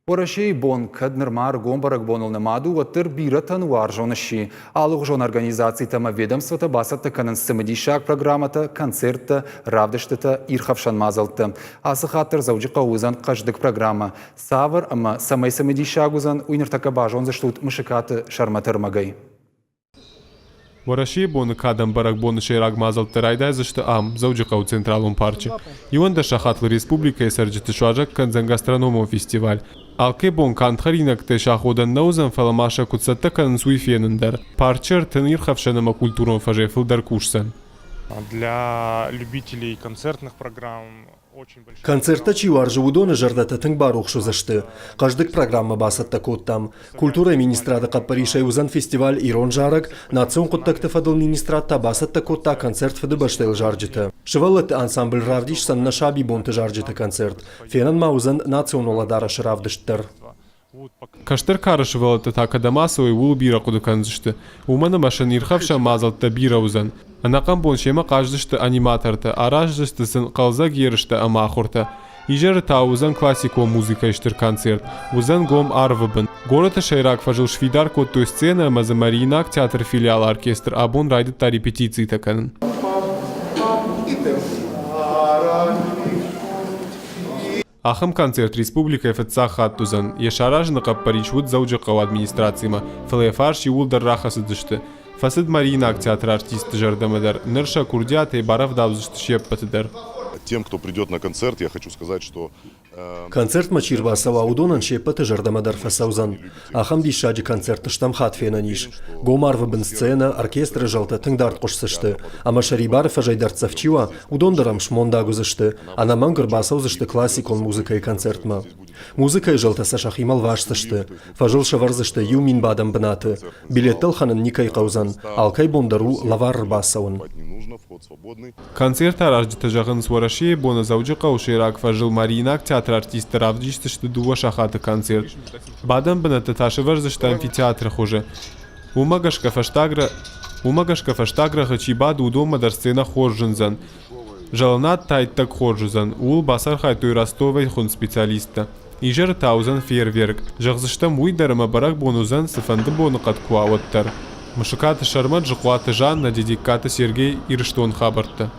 Порашей бон каднер мар гомбарак бонул намаду ваттыр бирatan варжоныши. Алуг жон организации тама ведомствата басатта канан самадишак программата, концертта, равдыштата ирхавшан мазалта. Асыхаттыр заужиқа узан каждык программа. Савар ама самай самадишак узан уйныртака бажон заштут мышикаты шарматыр магай. Вораши бон кадам барак бон шейраг мазал терайда зашты ам заужиқа у централум парче. Ионда шахатлы республика и сарджиты шуажак канзан гастрономо фестиваль. Алке бон кантхаринак те шаходан наузан фаламаша куцатта кан суифенендер. Парчер тенир хавшанама культурон фаже филдар кушсан. Для любителей концертных программ очень большой... Концерта чивар живудоны жардата тыңбар оқшу зашты. Каждык программа басатта коттам. Культура министрада каппаришай узан фестиваль ирон жарак, национ коттакты фадыл министрадта басатта котта концерт фады баштайл жарджиты. Шываллаты ансамбль равдиш сан на шаби бонты жарджиты концерт. Фенан маузан национ оладара шравдыштыр. Каштыр карышывалаты такада масовый вул бира кудуканзышты. Умана машин ирхавша мазалта бира узан. Анакам бон шема каждышты аниматорты, араждышты сын қалза герышты амахурты. Ижары та узан классико музыка иштыр концерт. Узан гом арвыбын. Город шайрак фажил швидар коттой сцена, маза Маринак театр филиал оркестр, а бон райдыт та репетиции таканын. Ахам концерт республика ФЦАХ аттузан. Ешаражны каппарич вуд заужиқау администрацияма. Флефарши улдар рахасы дышты. Фасид Маринак театр артисты жардамадар. Нырша курдиат и барав давзышты шеппатыдар. Тем, кто придет на концерт, я хочу сказать, что... Концерт мачирба сава удонан шеппаты жардамадар фасаузан. Ахам дишаджи концерт штам хатфенаниш. Гомарвы бен сцена, оркестры жалта тыңдарт кошсышты. Ама шарибары фажайдар цавчива, удондарам шмондагу зашты. Ана мангар басаузышты классикон музыка и концертма. Музыка и жалта сашахимал вашсышты. Фажыл шаварзышты юмин бадам бнаты. Билеттел ханын никай каузан. Алкай бондару лавар басаун. Концерт араждыта жағын свараши бона заужиқа уширак фажыл Маринак театр артисты равдишты дуа шахаты концерт. Бадам бнаты таши варзышты амфитеатр хуже. Умагашка фаштагра хачибаду удома дар сцена хоржынзан. Жаланат тайт так хоржызан. Ул басар хайтой ростовай хун специалиста. Ижер таузан фейерверк. Жағзыштам уйдарыма барак бонузан сыфанды боны каткуа оттар. Мышыкаты Шармат жықуаты Жанна, дедикаты Сергей Ирштон хабарты.